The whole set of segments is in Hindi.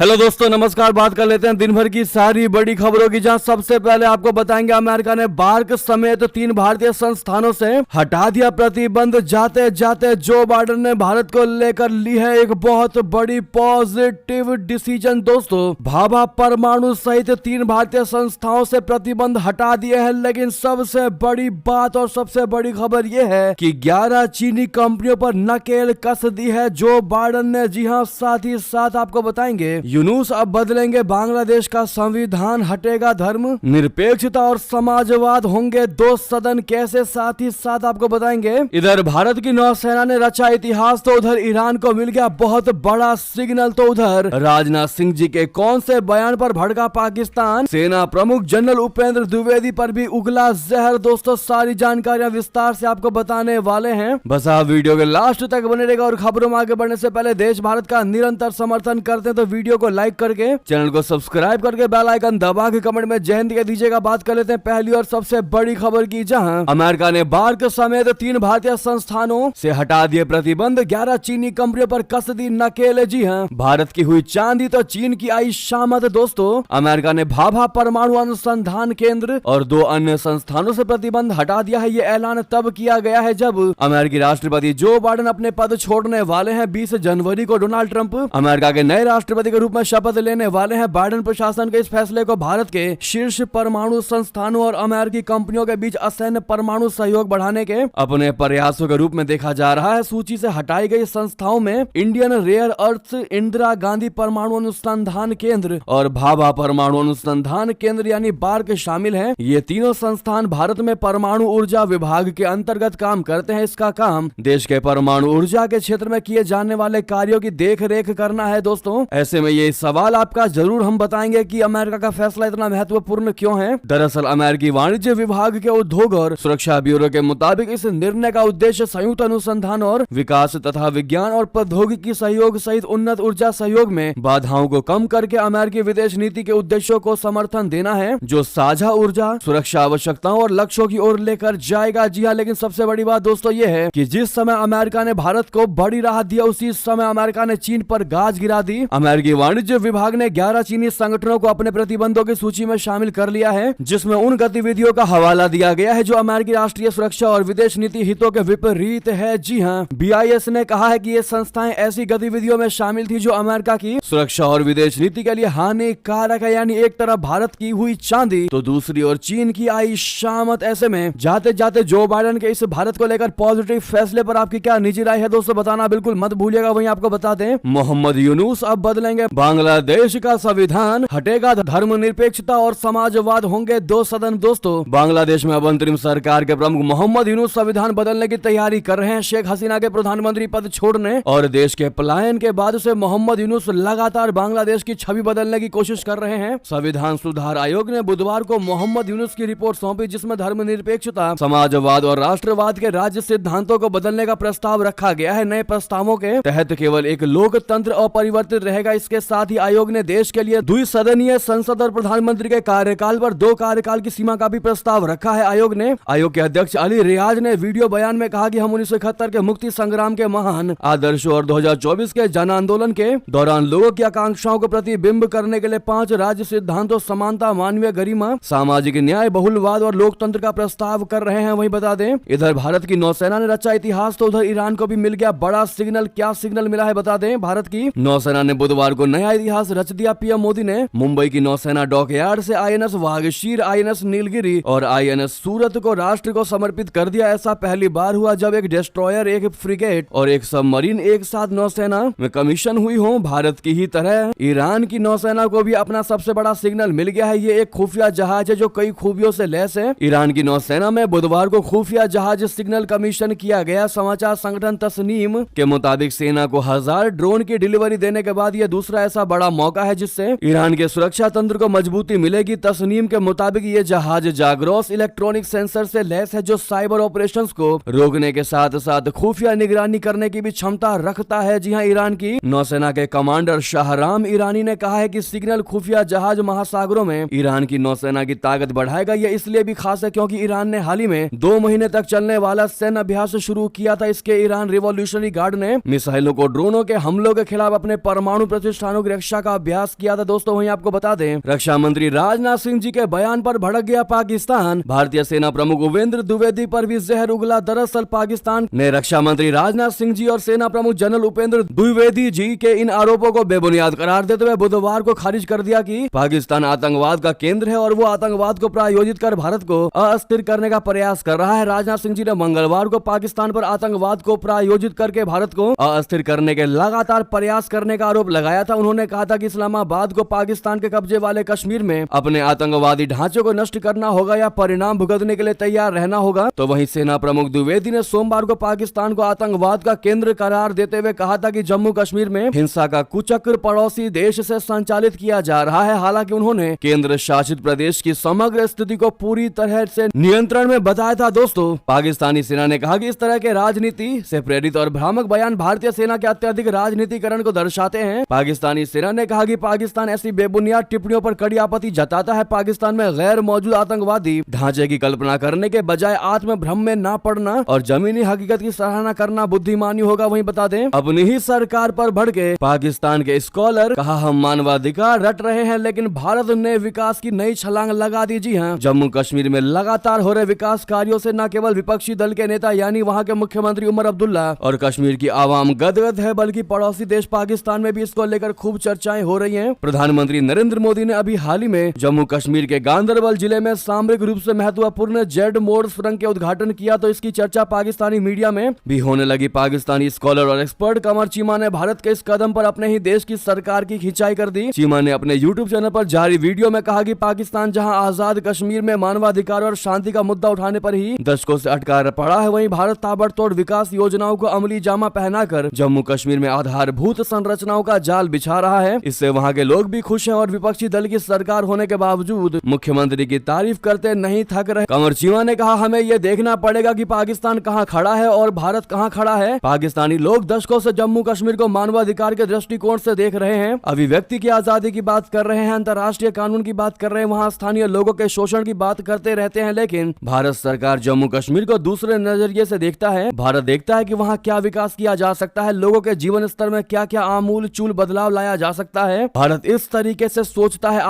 हेलो दोस्तों, नमस्कार। बात कर लेते हैं दिन भर की सारी बड़ी खबरों की, जहां सबसे पहले आपको बताएंगे अमेरिका ने बार्क समेत 3 भारतीय संस्थानों से हटा दिया प्रतिबंध। जाते जाते जो बाइडेन ने भारत को लेकर ली है एक बहुत बड़ी पॉजिटिव डिसीजन। दोस्तों, भाभा परमाणु सहित 3 भारतीय संस्थाओं से प्रतिबंध हटा दिए हैं, लेकिन सबसे बड़ी बात और सबसे बड़ी खबर यह है कि 11 चीनी कंपनियों पर नकेल कस दी है जो बाइडेन ने। जी हां, साथ ही साथ आपको बताएंगे यूनुस अब बदलेंगे बांग्लादेश का संविधान, हटेगा धर्म निरपेक्षता और समाजवाद, होंगे 2 सदन कैसे। साथ ही साथ आपको बताएंगे इधर भारत की नौसेना ने रचा इतिहास, तो उधर ईरान को मिल गया बहुत बड़ा सिग्नल। तो उधर राजनाथ सिंह जी के कौन से बयान पर भड़का पाकिस्तान, सेना प्रमुख जनरल उपेंद्र द्विवेदी पर भी उगला जहर। दोस्तों, सारी जानकारियां विस्तार से आपको बताने वाले हैं, बस आप वीडियो के लास्ट तक बने रहेगा। और खबरों में आगे बढ़ने से पहले देश भारत का निरंतर समर्थन करते हैं तो वीडियो को लाइक करके चैनल को सब्सक्राइब करके बेल आइकन दबा के कमेंट में जय हिंद दीजिएगा। बात कर लेते हैं पहली और सबसे बड़ी खबर की, जहां अमेरिका ने बार्क समेत 3 भारतीय संस्थानों से हटा दिए प्रतिबंध, 11 चीनी कंपनियों पर कस दी नकेल। जी हां, भारत की हुई चांदी तो चीन की आई शामत। दोस्तों, अमेरिका ने भाभा परमाणु अनुसंधान केंद्र और 2 अन्य संस्थानों से प्रतिबंध हटा दिया है। ये ऐलान तब किया गया है जब अमेरिकी राष्ट्रपति जो बाइडेन अपने पद छोड़ने वाले हैं। 20 जनवरी को डोनाल्ड ट्रंप अमेरिका के नए राष्ट्रपति के रूप में शपथ लेने वाले हैं। बाइडेन प्रशासन के इस फैसले को भारत के शीर्ष परमाणु संस्थानों और अमेरिकी कंपनियों के बीच असैन्य परमाणु सहयोग बढ़ाने के अपने प्रयासों के रूप में देखा जा रहा है। सूची से हटाई गई संस्थाओं में Indian rare earth, Indira Gandhi परमाणु अनुसंधान केंद्र और भाभा परमाणु अनुसंधान केंद्र यानी बार्क शामिल हैं। ये तीनों संस्थान भारत में परमाणु ऊर्जा विभाग के अंतर्गत काम करते हैं। इसका काम देश के परमाणु ऊर्जा के क्षेत्र में किए जाने वाले कार्यों की देख रेख करना है। दोस्तों, ऐसे में ये सवाल आपका जरूर हम बताएंगे कि अमेरिका का फैसला इतना महत्वपूर्ण क्यों है। दरअसल अमेरिकी वाणिज्य विभाग के उद्योग और सुरक्षा ब्यूरो के मुताबिक इस निर्णय का उद्देश्य संयुक्त अनुसंधान और विकास तथा विज्ञान और प्रौद्योगिकी सहयोग सहित उन्नत ऊर्जा सहयोग में बाधाओं को कम करके अमेरिकी विदेश नीति के उद्देश्यों को समर्थन देना है, जो साझा ऊर्जा सुरक्षा आवश्यकताओं और लक्ष्यों की ओर लेकर जाएगा। जी हाँ, लेकिन सबसे बड़ी बात दोस्तों ये है कि जिस समय अमेरिका ने भारत को बड़ी राहत दिया, उसी समय अमेरिका ने चीन पर गाज गिरा दी। अमेरिकी वाणिज्य विभाग ने 11 चीनी संगठनों को अपने प्रतिबंधों की सूची में शामिल कर लिया है, जिसमें उन गतिविधियों का हवाला दिया गया है जो अमेरिकी राष्ट्रीय सुरक्षा और विदेश नीति हितों के विपरीत है। जी हां, BIS ने कहा है कि ये संस्थाएं ऐसी गतिविधियों में शामिल थी जो अमेरिका की सुरक्षा और विदेश नीति के लिए हानिकारक है। यानी एक तरफ भारत की हुई चांदी तो दूसरी ओर चीन की आई शामत। ऐसे में जाते जाते जो बाइडेन के इस भारत को लेकर पॉजिटिव फैसले पर आपकी क्या निजी राय है दोस्तों, बताना बिल्कुल मत भूलिएगा। वहीं आपको बता दें, मोहम्मद यूनुस अब बदलेंगे बांग्लादेश का संविधान, हटेगा धर्मनिरपेक्षता और समाजवाद, होंगे 2 सदन। दोस्तों, बांग्लादेश में अब अंतरिम सरकार के प्रमुख मोहम्मद यूनुस संविधान बदलने की तैयारी कर रहे हैं। शेख हसीना के प्रधानमंत्री पद छोड़ने और देश के पलायन के बाद से मोहम्मद यूनुस लगातार बांग्लादेश की छवि बदलने की कोशिश कर रहे हैं। संविधान सुधार आयोग ने बुधवार को मोहम्मद यूनुस की रिपोर्ट सौंपी, जिसमें धर्मनिरपेक्षता, समाजवाद और राष्ट्रवाद के राज्य सिद्धांतों को बदलने का प्रस्ताव रखा गया है। नए प्रस्तावों के तहत केवल एक लोकतंत्र अपरिवर्तित रहेगा। इसके साथ ही आयोग ने देश के लिए द्विसदनीय संसद और प्रधानमंत्री के कार्यकाल पर 2 कार्यकाल की सीमा का भी प्रस्ताव रखा है। आयोग के अध्यक्ष अली रियाज ने वीडियो बयान में कहा कि हम 1971 के मुक्ति संग्राम के महान आदर्शों और 2024 के जन आंदोलन के दौरान लोगों की आकांक्षाओं को प्रतिबिंब करने के लिए 5 राज्य सिद्धांतों, समानता, मानवीय गरिमा, सामाजिक न्याय, बहुलवाद और लोकतंत्र का प्रस्ताव कर रहे हैं। वहीं बता दें, इधर भारत की नौसेना ने रचा इतिहास, तो उधर ईरान को भी मिल गया बड़ा सिग्नल। क्या सिग्नल मिला है बता दें, भारत की नौसेना ने बुधवार को नया इतिहास रच दिया। पीएम मोदी ने मुंबई की नौसेना डॉकयार्ड से INS वागशीर, INS नीलगिरी और INS सूरत को राष्ट्र को समर्पित कर दिया। ऐसा पहली बार हुआ जब एक डिस्ट्रॉयर, एक फ्रिगेट और एक सबमरीन एक साथ नौसेना में कमीशन हुई हो। भारत की ही तरह ईरान की नौसेना को भी अपना सबसे बड़ा सिग्नल मिल गया है। ये एक खुफिया जहाज है जो कई खूबियों से लैस है। ईरान की नौसेना में बुधवार को खुफिया जहाज सिग्नल कमीशन किया गया। समाचार संगठन तस्नीम के मुताबिक सेना को 1000 ड्रोन की डिलीवरी देने के बाद यह दूसरा ऐसा बड़ा मौका है जिससे ईरान के सुरक्षा तंत्र को मजबूती मिलेगी। तस्नीम के मुताबिक ये जहाज जाग्रोस इलेक्ट्रॉनिक सेंसर से लैस है जो साइबर ऑपरेशंस को रोकने के साथ साथ खुफिया निगरानी करने की भी क्षमता रखता है। जी हां, ईरान की नौसेना के कमांडर शाहराम ईरानी ने कहा है कि सिग्नल खुफिया जहाज महासागरों में ईरान की नौसेना की ताकत बढ़ाएगा। यह इसलिए भी खास है क्योंकि ईरान ने हाल ही में 2 महीने तक चलने वाला सैन्य अभ्यास शुरू किया था। इसके ईरान रिवॉल्यूशनरी गार्ड ने मिसाइलों को ड्रोनों के हमलों के खिलाफ अपने परमाणु प्रतिष्ठान इंसानों की रक्षा का अभ्यास किया था। दोस्तों वहीं आपको बता दें, रक्षा मंत्री राजनाथ सिंह जी के बयान पर भड़क गया पाकिस्तान। भारतीय सेना प्रमुख उपेंद्र द्विवेदी पर भी जहर उगला। दरअसल पाकिस्तान ने रक्षा मंत्री राजनाथ सिंह जी और सेना प्रमुख जनरल उपेंद्र द्विवेदी जी के इन आरोपों को बेबुनियाद करार देते हुए बुधवार को खारिज कर दिया कि पाकिस्तान आतंकवाद का केंद्र है और वो आतंकवाद को प्रायोजित कर भारत को अस्थिर करने का प्रयास कर रहा है। राजनाथ सिंह जी ने मंगलवार को पाकिस्तान पर आतंकवाद को प्रायोजित करके भारत को अस्थिर करने के लगातार प्रयास करने का आरोप लगाया था। उन्होंने कहा था कि इस्लामाबाद को पाकिस्तान के कब्जे वाले कश्मीर में अपने आतंकवादी ढांचे को नष्ट करना होगा या परिणाम भुगतने के लिए तैयार रहना होगा। तो वहीं सेना प्रमुख द्विवेदी ने सोमवार को पाकिस्तान को आतंकवाद का केंद्र करार देते हुए कहा था कि जम्मू कश्मीर में हिंसा का कुचक्र पड़ोसी देश से संचालित किया जा रहा है। हालांकि उन्होंने केंद्र शासित प्रदेश की समग्र स्थिति को पूरी तरह से नियंत्रण में बताया था। दोस्तों पाकिस्तानी सेना ने कहा कि इस तरह के राजनीति से प्रेरित और भ्रामक बयान भारतीय सेना के अत्यधिक राजनीतिकरण को दर्शाते हैं। पाकिस्तानी सेना ने कहा कि पाकिस्तान ऐसी बेबुनियाद टिप्पणियों पर कड़ी आपत्ति जताता है। पाकिस्तान में गैर मौजूद आतंकवादी ढांचे की कल्पना करने के बजाय आत्म भ्रम में ना पड़ना और जमीनी हकीकत की सराहना करना बुद्धिमानी होगा। वहीं बता दें, अपनी ही सरकार पर भड़के पाकिस्तान के स्कॉलर कहा हम मानवाधिकार रट रहे हैं लेकिन भारत ने विकास की नई छलांग लगा दी। जी हां, जम्मू कश्मीर में लगातार हो रहे विकास कार्यों से न केवल विपक्षी दल के नेता यानी वहां के मुख्यमंत्री उमर अब्दुल्ला और कश्मीर की आवाम गदगद है, बल्कि पड़ोसी देश पाकिस्तान में भी इसको लेकर खूब चर्चाएं हो रही हैं। प्रधानमंत्री नरेंद्र मोदी ने अभी हाल ही में जम्मू कश्मीर के गांदरबल जिले में सामरिक रूप से महत्वपूर्ण जेड मोड सुरंग के उद्घाटन किया तो इसकी चर्चा पाकिस्तानी मीडिया में भी होने लगी। पाकिस्तानी स्कॉलर और एक्सपर्ट कमर चीमा ने भारत के इस कदम पर अपने ही देश की सरकार की खिंचाई कर दी। चीमा ने अपने यूट्यूब चैनल पर जारी वीडियो में कहा कि पाकिस्तान जहां आजाद कश्मीर में मानवाधिकार और शांति का मुद्दा उठाने पर ही दशकों से अटका पड़ा है, वहीं भारत ताबड़तोड़ विकास योजनाओं को अमली जामा पहनाकर जम्मू कश्मीर में आधारभूत संरचनाओं का जाल बिछा रहा है। इससे वहां के लोग भी खुश हैं और विपक्षी दल की सरकार होने के बावजूद मुख्यमंत्री की तारीफ करते नहीं थक रहे। कमर चीमा ने कहा हमें यह देखना पड़ेगा कि पाकिस्तान कहां खड़ा है और भारत कहां खड़ा है। पाकिस्तानी लोग दशकों से जम्मू कश्मीर को मानवाधिकार के दृष्टिकोण से देख रहे हैं, अभिव्यक्ति की आजादी की बात कर रहे हैं, अंतर्राष्ट्रीय कानून की बात कर रहे हैं, वहां स्थानीय लोगों के शोषण की बात करते रहते हैं, लेकिन भारत सरकार जम्मू कश्मीर को दूसरे नजरिए से देखता है। भारत देखता है कि वहां क्या विकास किया जा सकता है, लोगों के जीवन स्तर में क्या क्या आमूल चूल बदलाव लाया जा सकता है। भारत इस तरीके से सोचता है।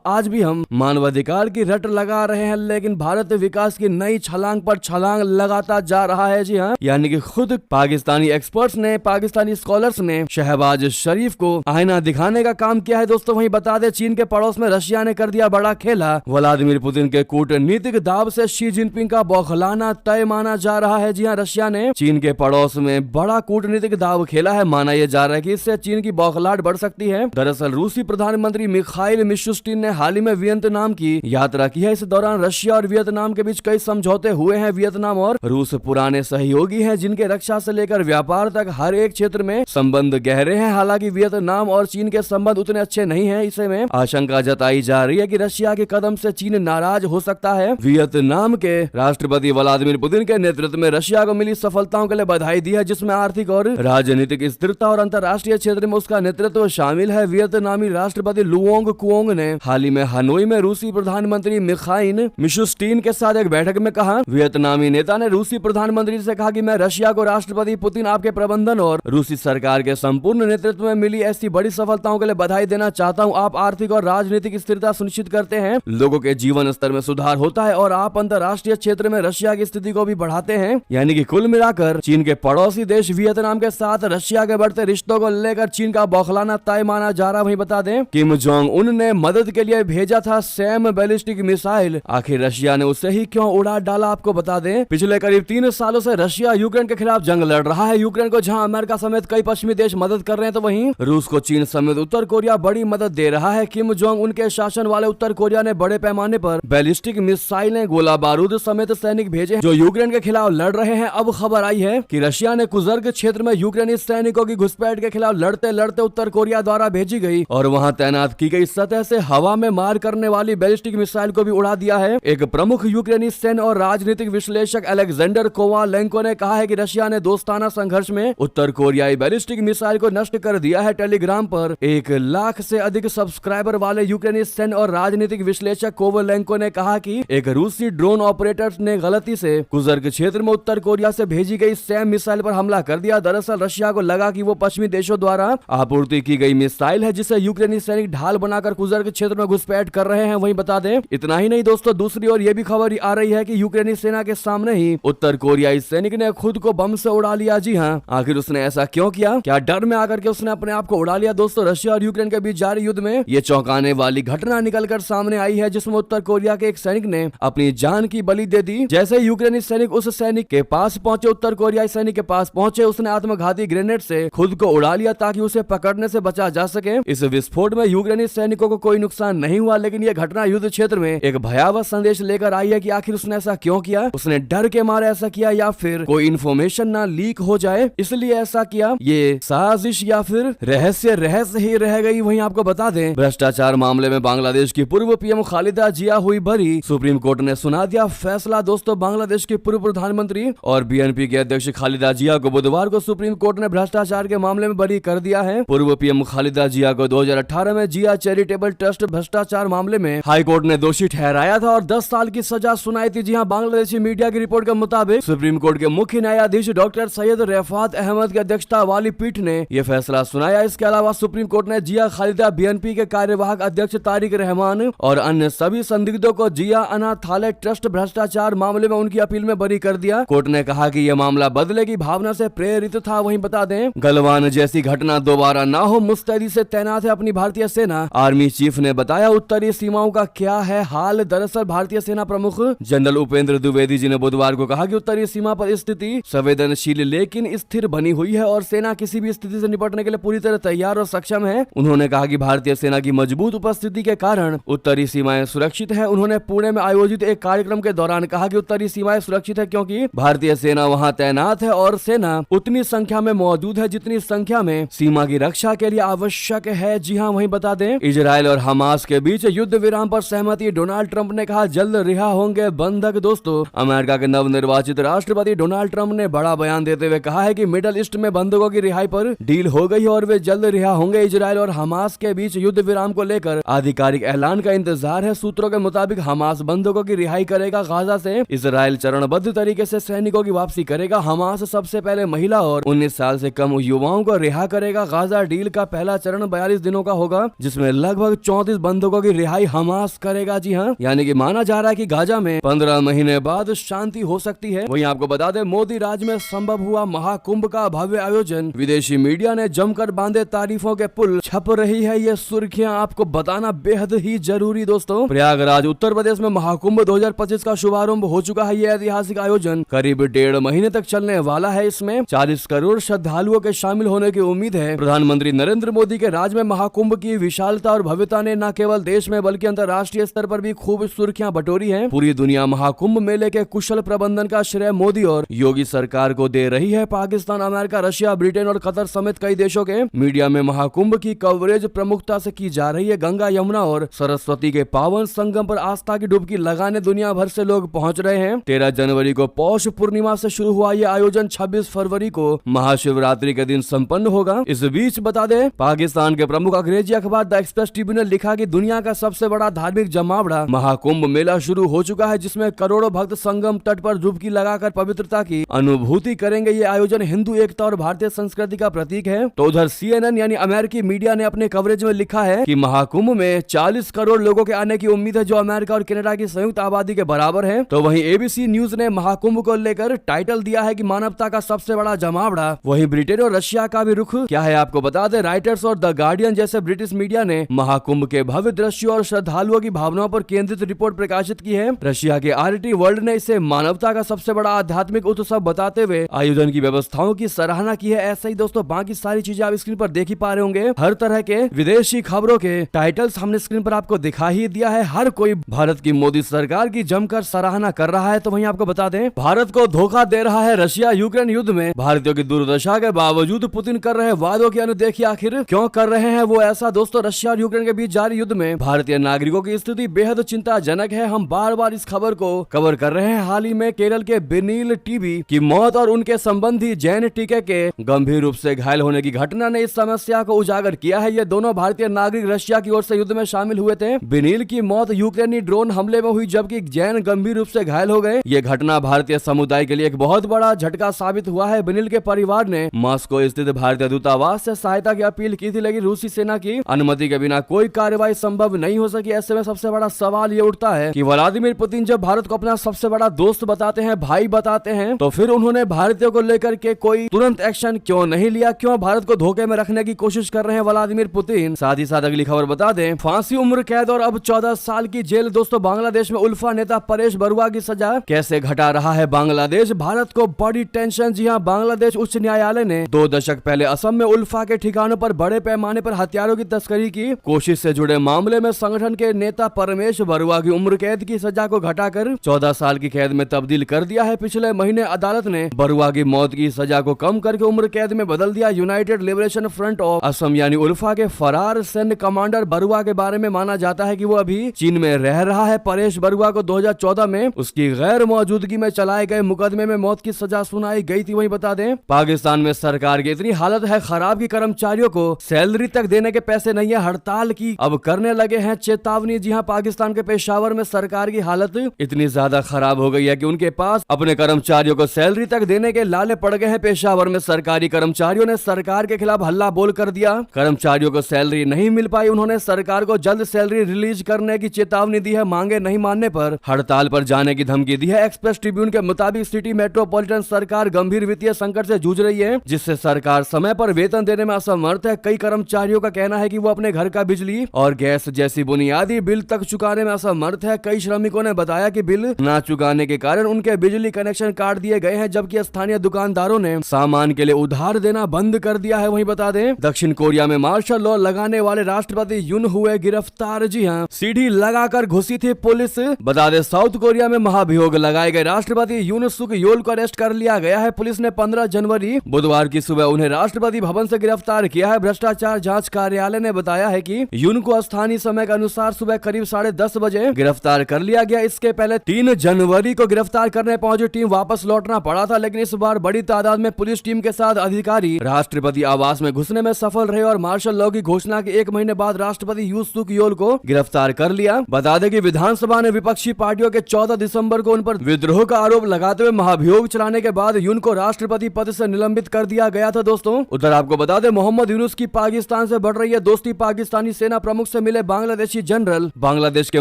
आज भी हम मानवाधिकार की रट लगा रहे हैं लेकिन भारत विकास की नई छलांग पर छलांग लगाता जा रहा है। जी हाँ, यानी कि खुद पाकिस्तानी एक्सपर्ट्स ने, पाकिस्तानी स्कॉलर्स ने शहबाज शरीफ को आईना दिखाने का काम किया है। दोस्तों वहीं बता दें, चीन के पड़ोस में रशिया ने कर दिया बड़ा खेला। व्लादिमीर पुतिन के कूटनीतिक दाव से शी जिनपिंग का बौखलाना तय माना जा रहा है। जी हाँ, रशिया ने चीन के पड़ोस में बड़ा कूटनीतिक दाव खेला है। माना यह जा रहा है कि इससे चीन की बौखलाहट बढ़ सकती है। दरअसल रूसी प्रधानमंत्री मिखाइल मिशुस्टिन ने हाल ही में वियतनाम की यात्रा की है। इस दौरान रशिया और वियतनाम के बीच कई समझौते हुए हैं। वियतनाम और रूस पुराने सहयोगी हैं जिनके रक्षा से लेकर व्यापार तक हर एक क्षेत्र में संबंध गहरे हैं। हालांकि वियतनाम और चीन के संबंध उतने अच्छे नहीं हैं। इसे में आशंका जताई जा रही है कि रशिया के कदम से चीन नाराज हो सकता है। वियतनाम के राष्ट्रपति व्लादिमीर पुतिन के नेतृत्व में रशिया को मिली सफलताओं के लिए बधाई दी है, जिसमें आर्थिक और राजनीतिक स्थिरता और अंतर्राष्ट्रीय क्षेत्र में उसका नेतृत्व शामिल है। वियतनामी राष्ट्रपति लुओंग कुओंग ने हाल ही में हनोई में रूसी प्रधानमंत्री मिखाइल मिशुस्टिन के साथ एक बैठक में कहा। वियतनामी नेता ने रूसी प्रधानमंत्री से कहा कि मैं रशिया को राष्ट्रपति पुतिन आपके प्रबंधन और रूसी सरकार के संपूर्ण नेतृत्व में मिली ऐसी बड़ी सफलताओं के लिए बधाई देना चाहता हूं। आप आर्थिक और राजनीतिक स्थिरता सुनिश्चित करते हैं, लोगों के जीवन स्तर में सुधार होता है और आप अंतर्राष्ट्रीय क्षेत्र में रशिया की स्थिति को भी बढ़ाते हैं। यानी कि कुल मिलाकर चीन के पड़ोसी देश वियतनाम के साथ रशिया के बढ़ते रिश्तों को लेकर चीन का बौखलाना तय माना जा रहा। वहीं बता दें, किम जोंग उन ने मदद के लिए भेजा था सैम बैलिस्टिक मिसाइल, आखिर रशिया ने उसे ही क्यों उड़ा डाला। आपको बता दें, पिछले करीब 3 सालों से रशिया यूक्रेन के खिलाफ जंग लड़ रहा है। यूक्रेन को जहां अमेरिका समेत कई पश्चिमी देश मदद कर रहे हैं, तो वहीं रूस को चीन समेत उत्तर कोरिया बड़ी मदद दे रहा है। किम जोंग उनके शासन वाले उत्तर कोरिया ने बड़े पैमाने पर बैलिस्टिक मिसाइलें, गोला बारूद समेत सैनिक भेजे जो यूक्रेन के खिलाफ लड़ रहे हैं। अब खबर आई है कि रशिया ने कुजर्ग क्षेत्र में यूक्रेनी सैनिकों की घुसपैठ के खिलाफ लड़ते लड़ते उत्तर कोरिया द्वारा भेजी गई और वहां तैनात की गई सतह से हवा में मार करने वाली बैलिस्टिक मिसाइल को भी उड़ा दिया है। एक प्रमुख यूक्रेनी सैन्य और राजनीतिक विश्लेषक अलेक्जेंडर कोवालेंको ने कहा है कि रशिया ने दोस्ताना संघर्ष में उत्तर कोरियाई बैलिस्टिक मिसाइल को नष्ट कर दिया है। टेलीग्राम पर 1 लाख से अधिक सब्सक्राइबर वाले यूक्रेनी सैन्य और राजनीतिक विश्लेषक कोवालेंको ने कहा कि एक रूसी ड्रोन ऑपरेटर ने गलती से कुजर्ग क्षेत्र में उत्तर कोरिया से भेजी गई सैम मिसाइल पर हमला कर दिया। दरअसल रशिया को लगा कि वो पश्चिमी देशों द्वारा आपूर्ति विकसित की गई मिसाइल है जिसे यूक्रेनी सैनिक ढाल बनाकर कुर्स्क क्षेत्र में घुसपैठ कर रहे हैं। वहीं बता दें, इतना ही नहीं दोस्तों, दूसरी ओर ये भी खबर आ रही है कि यूक्रेनी सेना के सामने ही उत्तर कोरियाई सैनिक ने खुद को बम से उड़ा लिया। जी हाँ, आखिर उसने ऐसा क्यों किया? क्या डर में आकर के उसने अपने आप को उड़ा लिया? दोस्तों, रशिया और यूक्रेन के बीच जारी युद्ध में ये चौंकाने वाली घटना निकलकर सामने आई है, जिसमें उत्तर कोरिया के एक सैनिक ने अपनी जान की बलि दे दी। जैसे यूक्रेनी सैनिक उस सैनिक के पास पहुंचे, उत्तर कोरियाई सैनिक के पास पहुंचे, उसने आत्मघाती ग्रेनेड से खुद को उड़ा लिया ताकि उसे पकड़ने से बचा जा सके। इस विस्फोट में यूक्रेनी सैनिकों को कोई नुकसान नहीं हुआ, लेकिन यह घटना युद्ध क्षेत्र में एक भयावह संदेश लेकर आई है कि आखिर उसने ऐसा क्यों किया। उसने डर के मारे ऐसा किया या फिर कोई इन्फॉर्मेशन ना लीक हो जाए इसलिए ऐसा किया? ये साजिश या फिर रहस्य ही रह गई। वहीं आपको बता दें, भ्रष्टाचार मामले में बांग्लादेश की पूर्व पीएम खालिदा जिया हुई बरी। सुप्रीम कोर्ट ने सुना दिया फैसला। दोस्तों, बांग्लादेश के पूर्व प्रधानमंत्री और बीएनपी के अध्यक्ष खालिदा जिया को बुधवार को सुप्रीम कोर्ट ने भ्रष्टाचार के मामले में बरी कर दिया है। पूर्व पीएम खालिदा जिया को 2018 में जिया चैरिटेबल ट्रस्ट भ्रष्टाचार मामले में हाई कोर्ट ने दोषी ठहराया था और 10 साल की सजा सुनाई थी। जी हां, बांग्लादेशी मीडिया की रिपोर्ट के मुताबिक सुप्रीम कोर्ट के मुख्य न्यायाधीश डॉक्टर सैयद रफात अहमद की अध्यक्षता वाली पीठ ने यह फैसला सुनाया। इसके अलावा सुप्रीम कोर्ट ने जिया खालिदा, बीएनपी के कार्यवाहक अध्यक्ष तारिक रहमान और अन्य सभी संदिग्धों को जिया अनाथालय ट्रस्ट भ्रष्टाचार मामले में उनकी अपील में बरी कर दिया। कोर्ट ने कहा कि यह मामला बदले की भावना से प्रेरित था। वहीं बता दें, गलवान जैसी घटना दोबारा ना हो, मुस्तैदी से तैनात है अपनी भारतीय सेना। आर्मी चीफ ने बताया उत्तरी सीमाओं का क्या है हाल। दरअसल भारतीय सेना प्रमुख जनरल उपेंद्र द्विवेदी जी ने बुधवार को कहा कि उत्तरी सीमा पर स्थिति संवेदनशील लेकिन स्थिर बनी हुई है और सेना किसी भी स्थिति से निपटने के लिए पूरी तरह तैयार और सक्षम है। उन्होंने कहा कि भारतीय सेना की मजबूत उपस्थिति के कारण उत्तरी सीमाएं सुरक्षित है। उन्होंने पुणे में आयोजित एक कार्यक्रम के दौरान कहा कि उत्तरी सीमाएं सुरक्षित है क्योंकि भारतीय सेना वहां तैनात है और सेना उतनी संख्या में मौजूद है जितनी संख्या में सीमा की रक्षा के लिए आवश्यक है। जी हाँ, वहीं बता दें, इजराइल और हमास के बीच युद्ध विराम पर सहमति। डोनाल्ड ट्रंप ने कहा जल्द रिहा होंगे बंधक। दोस्तों, अमेरिका के नवनिर्वाचित राष्ट्रपति डोनाल्ड ट्रंप ने बड़ा बयान देते हुए कहा है कि मिडल ईस्ट में बंधकों की रिहाई पर डील हो गई और वे जल्द रिहा होंगे। इजराइल और हमास के बीच युद्ध विराम को लेकर आधिकारिक ऐलान का इंतजार है। सूत्रों के मुताबिक हमास बंधकों की रिहाई करेगा गाजा से, इजराइल चरणबद्ध तरीके से सैनिकों की वापसी करेगा। हमास सबसे पहले महिला और 19 साल से कम युवाओं को रिहा करेगा। गाजा डील का पहला चरण 42 दिनों का होगा, जिसमें लगभग 34 बंधकों की रिहाई हमास करेगा। जी हाँ, यानी कि माना जा रहा है कि गाजा में 15 महीने बाद शांति हो सकती है। वहीं आपको बता दें, मोदी राज में संभव हुआ महाकुंभ का भव्य आयोजन। विदेशी मीडिया ने जमकर बांधे तारीफों के पुल। छप रही है ये सुर्खियां, आपको बताना बेहद ही जरूरी। दोस्तों, प्रयागराज उत्तर प्रदेश में महाकुंभ 2025 का शुभारंभ हो चुका है। यह ऐतिहासिक आयोजन करीब 1.5 महीने तक चलने वाला है। इसमें 40 करोड़ श्रद्धालुओं के शामिल होने की उम्मीद है। प्रधानमंत्री नरेंद्र मोदी के राज में महाकुंभ की विशालता और भव्यता ने न केवल देश में बल्कि अंतर्राष्ट्रीय स्तर पर भी खूब सुर्खियां बटोरी है। पूरी दुनिया महाकुंभ मेले के कुशल प्रबंधन का श्रेय मोदी और योगी सरकार को दे रही है। पाकिस्तान, अमेरिका, रशिया, ब्रिटेन और कतर समेत कई देशों के मीडिया में महाकुंभ की कवरेज प्रमुखता से की जा रही है। गंगा, यमुना और सरस्वती के पावन संगम पर आस्था की डुबकी लगाने दुनिया भर से लोग पहुंच रहे हैं। 13 जनवरी को पौष पूर्णिमा से शुरू हुआ यह आयोजन 26 फरवरी को महाशिवरात्रि के दिन संपन्न होगा। इस बीच बता दें, पाकिस्तान के प्रमुख अंग्रेजी अखबार द एक्सप्रेस टीवी ने लिखा कि दुनिया का सबसे बड़ा धार्मिक जमावड़ा महाकुंभ मेला शुरू हो चुका है, जिसमें करोड़ों भक्त संगम तट पर डुबकी लगाकर पवित्रता की अनुभूति करेंगे। ये आयोजन हिंदू एकता और भारतीय संस्कृति का प्रतीक है। तो उधर CNN यानी अमेरिकी मीडिया ने अपने कवरेज में लिखा है कि महाकुंभ में 40 करोड़ लोगों के आने की उम्मीद है, जो अमेरिका और कनाडा की संयुक्त आबादी के बराबर है। तो वहीं ABC न्यूज ने महाकुंभ को लेकर टाइटल दिया है कि मानवता का सबसे बड़ा जमावड़ा। वहीं ब्रिटेन और रशिया का भी रुख क्या है आपको बता दें। राइटर्स और द गार्डियन जैसे ब्रिटिश मीडिया ने महाकुंभ के भव्य दृश्यों और श्रद्धालुओं की भावनाओं पर केंद्रित रिपोर्ट प्रकाशित की है। रशिया के RT वर्ल्ड ने इसे मानवता का सबसे बड़ा आध्यात्मिक उत्सव बताते हुए आयोजन की व्यवस्थाओं की सराहना की है। ऐसा ही दोस्तों बाकी सारी चीजें आप स्क्रीन पर देख ही पा रहे होंगे। हर तरह के विदेशी खबरों के टाइटल्स हमने स्क्रीन पर आपको दिखा ही दिया है। हर कोई भारत की मोदी सरकार की जमकर सराहना कर रहा है। तो वहीं आपको बता दें, भारत को धोखा दे रहा है रशिया यूक्रेन युद्ध में। भारतीयों की दुर्दशा के बावजूद पुतिन कर रहे वादों की अनदेखी आखिर क्यों कर रहे हैं वो ऐसा। दोस्तों, रशिया और यूक्रेन के बीच जारी युद्ध में भारतीय नागरिकों की स्थिति बेहद चिंताजनक है। हम बार बार इस खबर को कवर कर रहे हैं। हाल ही में केरल के बिनील टीबी की मौत और उनके संबंधी जैन टीके के गंभीर रूप से घायल होने की घटना ने इस समस्या को उजागर किया है। ये दोनों भारतीय नागरिक रशिया की ओर से युद्ध में शामिल हुए थे। बिनील की मौत यूक्रेनी ड्रोन हमले में हुई, जबकि जैन गंभीर रूप से घायल हो गए। ये घटना भारतीय समुदाय के लिए एक बहुत बड़ा झटका साबित हुआ है। बिनील के परिवार ने मॉस्को स्थित भारतीय दूतावास से सहायता सहायता की अपील की थी, लेकिन रूसी सेना की अनुमति के बिना कोई कार्रवाई संभव नहीं हो सकी। ऐसे में सबसे बड़ा सवाल ये उठता है कि व्लादिमीर पुतिन जब भारत को अपना सबसे बड़ा दोस्त बताते हैं, भाई बताते हैं, तो फिर उन्होंने भारतीयों को लेकर के कोई तुरंत एक्शन क्यों नहीं लिया? क्यों भारत को धोखे में रखने की कोशिश कर रहे हैं व्लादिमीर पुतिन? साथ ही साथ अगली खबर बता दें, फांसी, उम्र कैद और अब 14 साल की जेल। दोस्तों, बांग्लादेश में उल्फा नेता परेश बरुआ की सजा कैसे घटा रहा है बांग्लादेश? भारत को बड़ी टेंशन। जी हां, बांग्लादेश उच्च न्यायालय ने 2 दशक पहले असम में उल्फा के ठिकानों पर बड़े पैमाने पर हथियारों की तस्करी की कोशिश से जुड़े मामले में संगठन के नेता परमेश बरुआ की उम्र कैद की सजा को घटाकर 14 साल की कैद में तब्दील कर दिया है। पिछले महीने अदालत ने बरुआ की मौत की सजा को कम करके उम्र कैद में बदल दिया। United liberation front of Assam यानी उल्फा के फरार सैन्य कमांडर बरुआ के बारे में माना जाता है कि वो अभी चीन में रह रहा है। परेश बरुआ को 2014 में उसकी गैर मौजूदगी में चलाए गए मुकदमे में मौत की सजा सुनाई गई थी। वहीं बता दें, पाकिस्तान में सरकार की इतनी हालत है खराब कि कर्मचारियों को सैलरी तक देने के पैसे नहीं है। हड़ताल की अब करने लगे हैं चेतावनी। जी हां, पाकिस्तान के पेशावर में सरकार की हालत इतनी ज्यादा खराब हो गई है कि उनके पास अपने कर्मचारियों को सैलरी तक देने के लाले पड़ गए हैं। पेशावर में सरकारी कर्मचारियों ने सरकार के खिलाफ हल्ला बोल कर दिया। कर्मचारियों को सैलरी नहीं मिल पाई। उन्होंने सरकार को जल्द सैलरी रिलीज करने की चेतावनी दी है। मांगे नहीं मानने पर हड़ताल पर जाने की धमकी दी है। एक्सप्रेस ट्रिब्यून के मुताबिक सिटी मेट्रोपॉलिटन सरकार गंभीर वित्तीय संकट से जूझ रही है, जिससे सरकार समय पर वेतन देने में असमर्थ है। कई कर्मचारियों का कहना है कि वो अपने घर का बिजली और गैस जैसी बुनियादी बिल तक चुकाने में असमर्थ है। कई श्रमिकों ने बताया कि बिल न चुकाने के कारण उनके बिजली कनेक्शन काट दिए गए हैं, जबकि स्थानीय दुकानदारों ने सामान के लिए उधार देना बंद कर दिया है। वहीं बता दें, दक्षिण कोरिया में मार्शल लॉ लगाने वाले राष्ट्रपति यून हुए गिरफ्तार। जी हां, सीढ़ी लगाकर घुसी थी पुलिस। बता दें, साउथ कोरिया में महाभियोग लगाए गए राष्ट्रपति यून सुक योल को अरेस्ट कर लिया गया है। पुलिस ने 15 जनवरी बुधवार की सुबह उन्हें राष्ट्रपति भवन से गिरफ्तार किया है। भ्रष्टाचार जांच कार्यालय ने बताया है कि यून को स्थानीय समय के अनुसार सुबह करीब 10:30 बजे गिरफ्तार कर लिया गया। इसके पहले 3 जनवरी को गिरफ्तार करने पहुंची टीम वापस लौटना पड़ा था, लेकिन इस बार बड़ी तादाद में पुलिस टीम के साथ अधिकारी राष्ट्रपति आवास में घुसने में सफल रहे और मार्शल लॉ की घोषणा के 1 महीने बाद राष्ट्रपति यून सुक योल को गिरफ्तार कर लिया। बता दें कि विधानसभा ने विपक्षी पार्टियों के 14 दिसंबर को उन पर विद्रोह का आरोप लगाते हुए महाभियोग चलाने के बाद यून को राष्ट्रपति पद से निलंबित कर दिया गया था। दोस्तों, उधर आपको बता दें, मोहम्मद यूनुस की पाकिस्तान से बढ़ रही है दोस्ती। पाकिस्तानी सेना प्रमुख से मिले बांग्लादेशी जनरल। बांग्लादेश के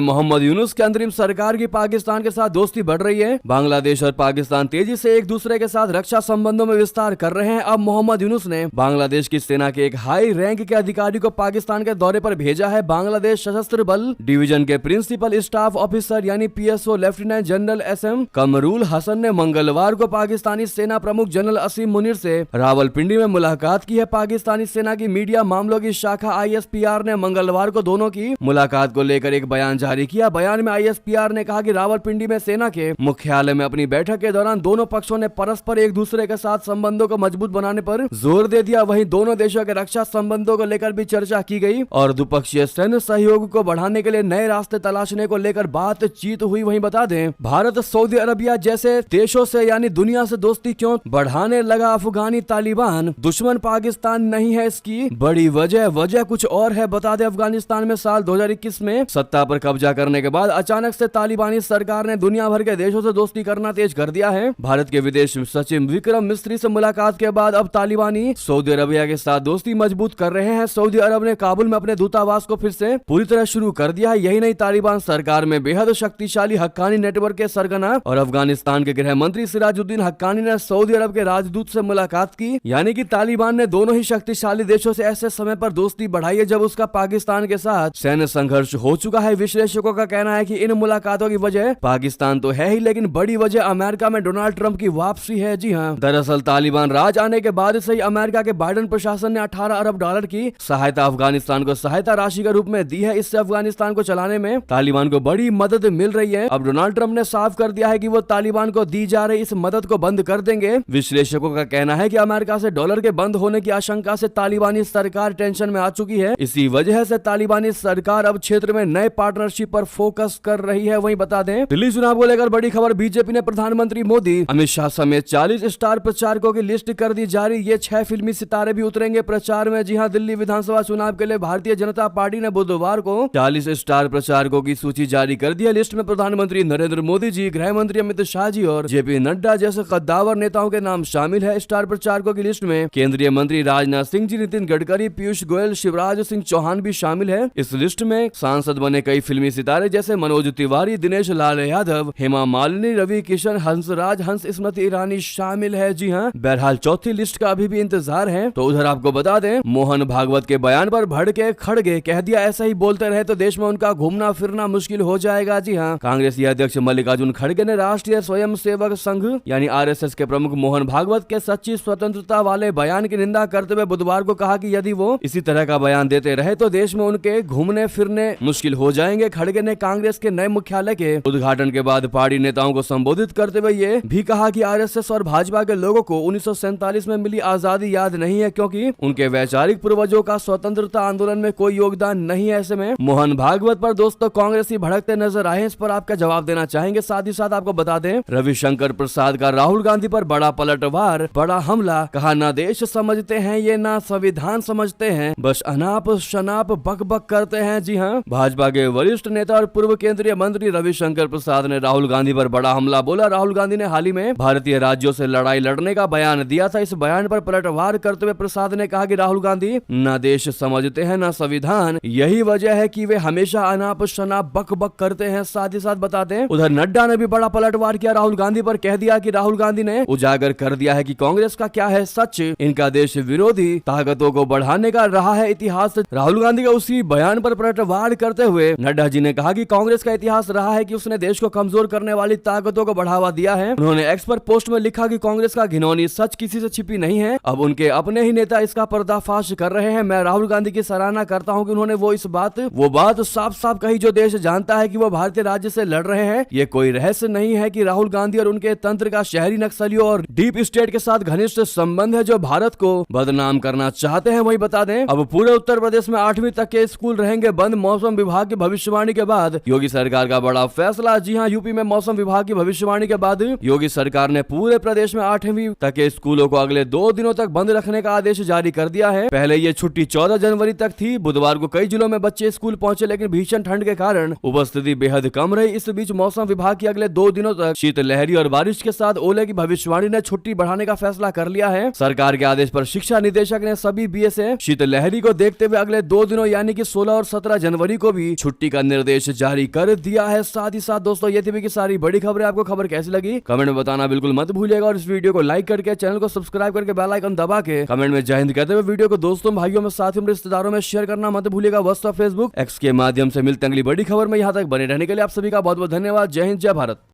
मोहम्मद यूनुस के अंतरिम सरकार की पाकिस्तान के साथ दोस्ती बढ़ रही है। बांग्लादेश और पाकिस्तान तेजी से एक दूसरे के साथ रक्षा संबंधों में विस्तार कर रहे हैं। अब मोहम्मद यूनुस ने बांग्लादेश की सेना के एक हाई रैंक के अधिकारी को पाकिस्तान के दौरे पर भेजा है। बांग्लादेश सशस्त्र बल डिवीजन के प्रिंसिपल स्टाफ ऑफिसर यानी PSO lieutenant general SM Kamrul Hasan ने मंगलवार को पाकिस्तानी सेना प्रमुख जनरल असीम मुनीर से रावलपिंडी में मुलाकात की है। पाकिस्तानी सेना की मीडिया मामलों की शाखा ISPR ने मंगलवार को दोनों की मुलाकात को लेकर एक बयान जारी किया। बयान में ISPR ने कहा कि रावलपिंडी में सेना के मुख्यालय में अपनी बैठक के दौरान दोनों पक्षों ने परस्पर एक दूसरे के साथ संबंधों को मजबूत बनाने पर जोर दे दिया। वहीं दोनों देशों के रक्षा संबंधों को लेकर भी चर्चा की गई और द्विपक्षीय सैन्य सहयोग को बढ़ाने के लिए नए रास्ते तलाशने को लेकर बातचीत हुई। वहीं बता दें, भारत सऊदी अरबिया जैसे देशों से यानी दुनिया से दोस्ती क्यों बढ़ाने लगा अफगानी तालिबान? दुश्मन पाकिस्तान नहीं है इसकी बड़ी वजह कुछ और है। बता दें, अफगानिस्तान में साल 2021 में सत्ता पर कब्जा करने के बाद अचानक से तालिबानी सरकार ने दुनिया भर के देशों से दोस्ती करना तेज कर दिया है। भारत के विदेश सचिव विक्रम मिस्री से मुलाकात के बाद अब तालिबानी सऊदी अरबिया के साथ दोस्ती मजबूत कर रहे हैं। सऊदी अरब ने काबुल में अपने दूतावास को फिर से पूरी तरह शुरू कर दिया है। यही नहीं, तालिबान सरकार में बेहद शक्तिशाली हक्कानी नेटवर्क के सरगना और अफगानिस्तान के गृह मंत्री सिराजुद्दीन हक्कानी ने सऊदी अरब के राजदूत से मुलाकात की। यानी कि तालिबान ने दोनों ही शक्तिशाली देशों से ऐसे समय पर दोस्ती बढ़ाई है जब उसका पाकिस्तान के साथ सैन्य संघर्ष हो चुका है। विश्लेषकों का कहना है कि इन मुलाकातों की वजह पाकिस्तान तो है ही, लेकिन बड़ी वजह अमेरिका में डोनाल्ड ट्रंप की वापसी है। जी हाँ, दरअसल तालिबान राज आने के बाद से ही अमेरिका के बाइडेन प्रशासन ने $18 अरब की सहायता अफगानिस्तान को सहायता राशि के रूप में दी है। इससे अफगानिस्तान को चलाने में तालिबान को बड़ी मदद मिल रही है। अब डोनाल्ड ट्रंप ने साफ कर दिया है कि वो तालिबान को दी जा रही इस मदद को बंद कर देंगे। विश्लेषकों का कहना है कि अमेरिका से डॉलर के बंद होने की आशंका से तालिबानी सरकार टेंशन में आ चुकी है। इसी वजह से तालिबानी सरकार अब क्षेत्र में नए पार्टनरशिप पर फोकस कर रही है। वहीं बता दें, दिल्ली चुनाव को लेकर बड़ी खबर, बीजेपी ने प्रधानमंत्री मोदी, अमित शाह समेत 40 स्टार प्रचारकों की लिस्ट कर दी जारी। ये 6 फिल्मी सितारे भी उतरेंगे प्रचार में। जी हां, दिल्ली विधानसभा चुनाव के लिए भारतीय जनता पार्टी ने बुधवार को 40 स्टार प्रचारकों की सूची जारी कर दी है। लिस्ट में प्रधानमंत्री नरेंद्र मोदी जी, गृह मंत्री अमित शाह जी और JP नड्डा जैसे कद्दावर नेताओं के नाम शामिल है। स्टार प्रचारकों की लिस्ट में केंद्रीय मंत्री राजनाथ सिंह, सिंह जी, नितिन गडकरी, पीयूष गोयल, शिवराज सिंह चौहान भी शामिल है। इस लिस्ट में सांसद बने कई फिल्मी सितारे जैसे मनोज तिवारी, दिनेश लाल यादव, हेमा मालिनी, रवि किशन, हंसराज हंस, स्मृति ईरानी शामिल है। जी हाँ, बहरहाल चौथी लिस्ट का अभी भी इंतजार है। तो उधर आपको बता दें, मोहन भागवत के बयान पर भड़के खड़गे, कह दिया ऐसा ही बोलते रहे तो देश में उनका घूमना फिरना मुश्किल हो जाएगा। जी हाँ, कांग्रेसी अध्यक्ष मल्लिकार्जुन खड़गे ने राष्ट्रीय स्वयंसेवक संघ यानी आरएसएस के प्रमुख मोहन भागवत के सच्ची स्वतंत्रता वाले बयान की निंदा करते हुए बुधवार को कहा कि यदि वो इसी तरह का बयान देते रहे तो देश में उनके घूमने फिरने मुश्किल हो जाएंगे। खड़गे ने कांग्रेस के नए मुख्यालय के उद्घाटन के बाद पार्टी नेताओं को संबोधित करते हुए ये भी कहा कि आरएसएस और भाजपा के लोगों को 1947 में मिली आजादी याद नहीं है, क्योंकि उनके वैचारिक पूर्वजों का स्वतंत्रता आंदोलन में कोई योगदान नहीं है। ऐसे में मोहन भागवत पर दोस्तों कांग्रेसी भड़कते नजर आए, इस पर आपका जवाब देना चाहेंगे। साथ ही साथ आपको बता दें, रविशंकर प्रसाद का राहुल गांधी पर बड़ा पलटवार, बड़ा हमला, कहा ना देश समझते हैं ये ना संविधान समझते हैं, बस अनाप शनाप बक बक करते हैं। जी हाँ, भाजपा के वरिष्ठ नेता और पूर्व केंद्रीय मंत्री रविशंकर प्रसाद ने राहुल गांधी पर बड़ा हमला बोला। राहुल गांधी ने हाल ही में भारतीय राज्यों से लड़ाई लड़ने का बयान दिया था। इस बयान पर पलटवार करते हुए प्रसाद ने कहा कि राहुल गांधी ना देश समझते हैं ना संविधान, यही वजह है कि वे हमेशा अनाप शनाप बक बक करते हैं। साथ ही साथ बताते हैं, उधर नड्डा ने भी बड़ा पलटवार किया राहुल गांधी पर, कह दिया कि राहुल गांधी ने उजागर कर दिया है कि कांग्रेस का क्या है सच, इनका देश विरोधी ताकतों को बढ़ाने का रहा है इतिहास। राहुल गांधी का उसी बयान पर पलटवार करते हुए नड्डा जी ने कहा कि कांग्रेस का इतिहास रहा है कि उसने देश को कमजोर करने वाली ताकतों को बढ़ावा दिया है। उन्होंने एक्स पर पोस्ट में लिखा कि कांग्रेस का घिनौनी सच किसी से छिपी नहीं है, अब उनके अपने ही नेता इसका पर्दाफाश कर रहे हैं। मैं राहुल गांधी की सराहना करता हूं कि उन्होंने वो बात साफ साफ कही जो देश जानता है कि वो भारतीय राज्य से लड़ रहे हैं। ये कोई रहस्य नहीं है कि राहुल गांधी और उनके तंत्र का शहरी नक्सलियों और डीप स्टेट के साथ घनिष्ठ संबंध है जो भारत को बदनाम करना चाहते हैं। वही बता दें, अब पूरे उत्तर प्रदेश में 8वीं तक के स्कूल रहेंगे बंद, मौसम विभाग की भविष्यवाणी के बाद योगी सरकार का बड़ा फैसला। जी हां, यूपी में मौसम विभाग की भविष्यवाणी के बाद योगी सरकार ने पूरे प्रदेश में 8वीं तक के स्कूलों को अगले 2 दिनों तक बंद रखने का आदेश जारी कर दिया है। पहले ये छुट्टी 14 जनवरी तक थी। बुधवार को कई जिलों में बच्चे स्कूल पहुंचे, लेकिन भीषण ठंड के कारण उपस्थिति बेहद कम रही। इस बीच मौसम विभाग की अगले 2 दिनों तक शीतलहरी और बारिश के साथ ओले की भविष्यवाणी ने छुट्टी बढ़ाने का फैसला कर लिया है। सरकार के आदेश पर शिक्षा निदेशक ने सभी बीए से शीतलहरी को देखते हुए अगले 2 दिनों यानी कि 16 और 17 जनवरी को भी छुट्टी का निर्देश जारी कर दिया है। साथ ही साथ दोस्तों, ये थी की सारी बड़ी खबरें। आपको खबर कैसी लगी कमेंट में बताना बिल्कुल मत भूलिएगा, और इस वीडियो को लाइक करके चैनल को सब्सक्राइब करके बेल आइकन दबा के कमेंट में जय हिंद कहते हुए वीडियो को दोस्तों भाइयों में साथियों में रिश्तेदारों में शेयर करना मत भूलिएगा। व्हाट्सएप, फेसबुक, एक्स के माध्यम से मिलते अगली बड़ी खबर में। यहाँ तक बने रहने के लिए आप सभी का बहुत बहुत धन्यवाद। जय हिंद, जय भारत।